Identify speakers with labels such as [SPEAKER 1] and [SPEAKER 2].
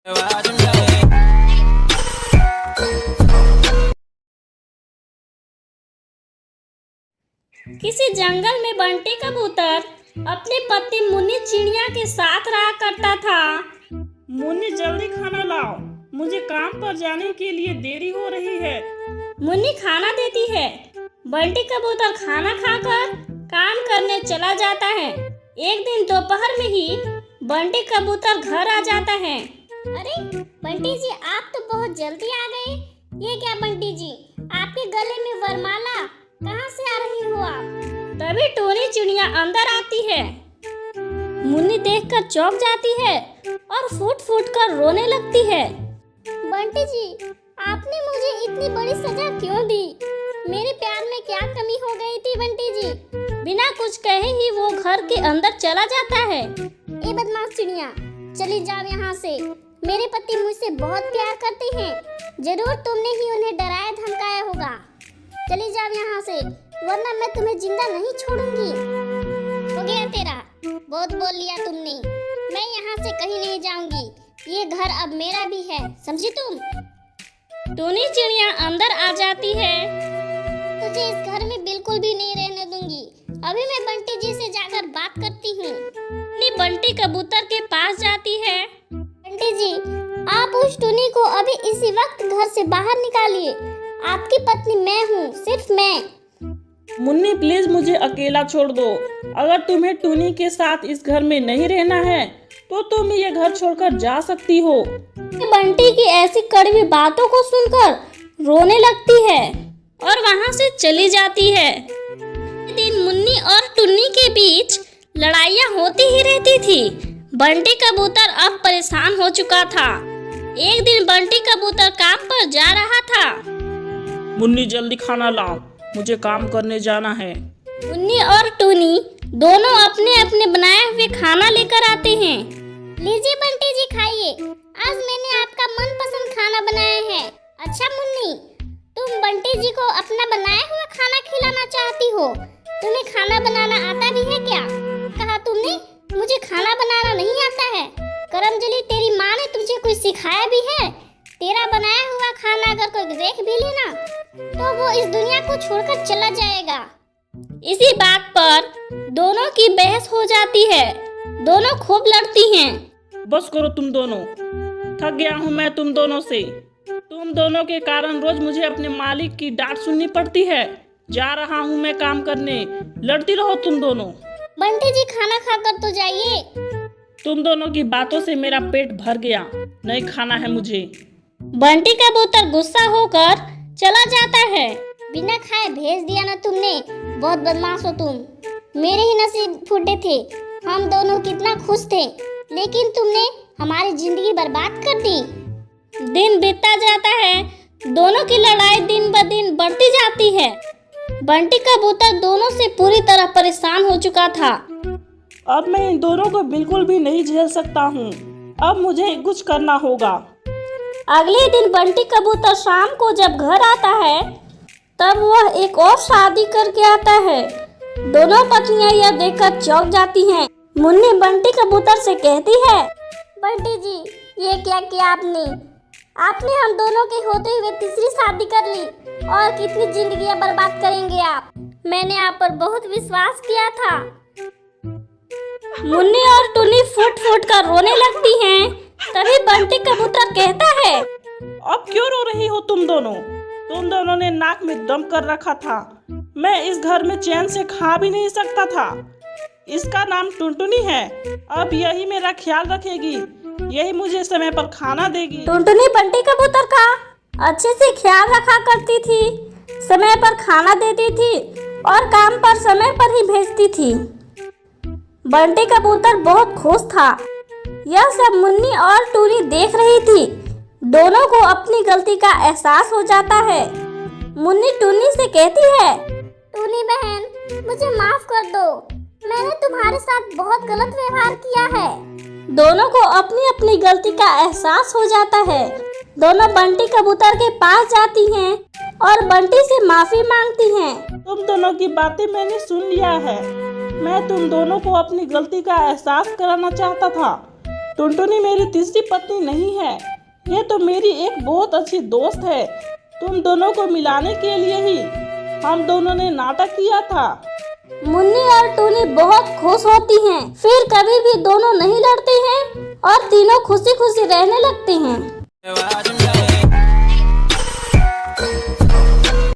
[SPEAKER 1] किसी जंगल में बंटी कबूतर अपनी पत्नी मुन्नी चिड़िया के साथ रहा करता था।
[SPEAKER 2] मुन्नी जल्दी खाना लाओ, मुझे काम पर जाने के लिए देरी हो रही है।
[SPEAKER 1] मुन्नी खाना देती है। बंटी कबूतर खाना खाकर काम करने चला जाता है। एक दिन दोपहर में ही बंटी कबूतर घर आ जाता है।
[SPEAKER 3] अरे बंटी जी, आप तो बहुत जल्दी आ गए। ये क्या बंटी जी, आपके गले में वरमाला, कहाँ से आ रही हो आप?
[SPEAKER 1] तभी टोनी चिड़िया अंदर आती है। मुन्नी देखकर चौंक जाती है और फूट फूट कर रोने लगती है।
[SPEAKER 3] बंटी जी, आपने मुझे इतनी बड़ी सजा क्यों दी? मेरे प्यार में क्या कमी हो गई थी बंटी जी?
[SPEAKER 1] बिना कुछ कहे ही वो घर के अंदर चला जाता है।
[SPEAKER 3] ए बदमाश चिड़िया, चली जाओ यहाँ से। मेरे पति मुझसे बहुत प्यार करते हैं। जरूर तुमने ही उन्हें डराया धमकाया होगा। चली जाओ यहाँ से, वरना मैं तुम्हें जिंदा नहीं छोड़ूंगी। हो गया तेरा, बहुत बोल लिया तुमने। मैं यहाँ से कहीं नहीं जाऊंगी। ये घर अब मेरा भी है, समझी तुम?
[SPEAKER 1] टोनी चिड़िया अंदर आ जाती है।
[SPEAKER 3] तुझे इस घर में बिल्कुल भी नहीं रहने दूंगी। अभी मैं बंटी जी से जाकर बात करती हूँ।
[SPEAKER 1] बंटी कबूतर के पास जाती है।
[SPEAKER 3] बंटी जी, आप उस टुनी को अभी इसी वक्त घर से बाहर निकालिए। आपकी पत्नी मैं हूँ, सिर्फ मैं।
[SPEAKER 2] मुन्नी प्लीज मुझे अकेला छोड़ दो। अगर तुम्हें टूनी के साथ इस घर में नहीं रहना है तो तुम ये घर छोड़कर जा सकती हो।
[SPEAKER 1] बंटी की ऐसी कड़वी बातों को सुनकर रोने लगती है और वहाँ से चली जाती है। दिन मुन्नी और टुन्नी के बीच लड़ाइयाँ होती ही रहती थी। बंटी कबूतर अब परेशान हो चुका था। एक दिन बंटी कबूतर काम पर जा रहा था।
[SPEAKER 2] मुन्नी जल्दी खाना लाओ, मुझे काम करने जाना है।
[SPEAKER 1] मुन्नी और टूनी दोनों अपने अपने बनाए हुए खाना लेकर आते हैं।
[SPEAKER 3] लीजिए बंटी जी, खाइए। आज मैंने आपका मनपसंद खाना बनाया है। अच्छा मुन्नी, तुम बंटी जी को अपना बनाया हुआ खाना खिलाना चाहती हो? तुम्हें खाना बनाना आता भी है क्या? कहा तुमने मुझे खाना बनाना नहीं आता है। करमजली, तेरी माँ ने तुझे कुछ सिखाया भी है? तेरा बनाया हुआ खाना अगर कोई देख भी लेना तो वो इस दुनिया को छोड़कर चला जाएगा।
[SPEAKER 1] इसी बात पर दोनों की बहस हो जाती है। दोनों खूब लड़ती हैं।
[SPEAKER 2] बस करो तुम दोनों, थक गया हूँ मैं तुम दोनों से। तुम दोनों के कारण रोज मुझे अपने मालिक की डांट सुननी पड़ती है। जा रहा हूँ मैं काम करने, लड़ती रहो तुम दोनों।
[SPEAKER 3] बंटी जी, खाना खाकर तो जाइए।
[SPEAKER 2] तुम दोनों की बातों से मेरा पेट भर गया, नहीं खाना है मुझे।
[SPEAKER 1] बंटी कबूतर गुस्सा होकर चला जाता है।
[SPEAKER 3] बिना खाए भेज दिया ना तुमने। बहुत बदमाश हो तुम। मेरे ही नसीब फूटे थे। हम दोनों कितना खुश थे, लेकिन तुमने हमारी जिंदगी बर्बाद कर दी।
[SPEAKER 1] दिन बीतता जाता है। दोनों की लड़ाई दिन ब दिन बढ़ती जाती है। बंटी कबूतर दोनों से पूरी तरह परेशान हो चुका था।
[SPEAKER 2] अब मैं इन दोनों को बिल्कुल भी नहीं झेल सकता हूँ। अब मुझे कुछ करना होगा।
[SPEAKER 1] अगले दिन बंटी कबूतर शाम को जब घर आता है तब वह एक और शादी करके आता है। दोनों पत्नियां यह देखकर चौंक जाती हैं। मुन्नी बंटी कबूतर से कहती है,
[SPEAKER 3] बंटी जी, ये क्या किया आपने? आपने हम दोनों के होते हुए तीसरी शादी कर ली और कितनी जिंदगियां बर्बाद करेंगे आप? मैंने आप पर बहुत विश्वास किया था।
[SPEAKER 1] मुन्नी और टुनी फुट फुट कर रोने लगती हैं। तभी बंटी कबूतर कहता है,
[SPEAKER 2] अब क्यों रो रही हो तुम दोनों? तुम दोनों ने नाक में दम कर रखा था। मैं इस घर में चैन से खा भी नहीं सकता था। इसका नाम टुनटुनी है। अब यही मेरा ख्याल रखेगी, यही मुझे समय पर खाना देगी।
[SPEAKER 1] टुनटुनी बंटी कबूतर का अच्छे से ख्याल रखा करती थी, समय पर खाना देती थी और काम पर समय पर ही भेजती थी। बंटी कबूतर बहुत खुश था। यह सब मुन्नी और टूनी देख रही थी। दोनों को अपनी गलती का एहसास हो जाता है। मुन्नी टूनी से कहती है,
[SPEAKER 3] टूनी बहन, मुझे माफ कर दो। मैंने तुम्हारे साथ बहुत गलत व्यवहार किया है।
[SPEAKER 1] दोनों को अपनी अपनी गलती का एहसास हो जाता है। दोनों बंटी कबूतर के पास जाती हैं और बंटी से माफी मांगती हैं।
[SPEAKER 2] तुम दोनों की बातें मैंने सुन लिया है। मैं तुम दोनों को अपनी गलती का एहसास कराना चाहता था। टुनटुनी मेरी तीसरी पत्नी नहीं है, ये तो मेरी एक बहुत अच्छी दोस्त है। तुम दोनों को मिलाने के लिए ही हम दोनों ने नाटक किया था।
[SPEAKER 1] मुन्नी और टूनी बहुत खुश होती हैं। फिर कभी भी दोनों नहीं लड़ते हैं और तीनों खुशी खुशी रहने लगते हैं।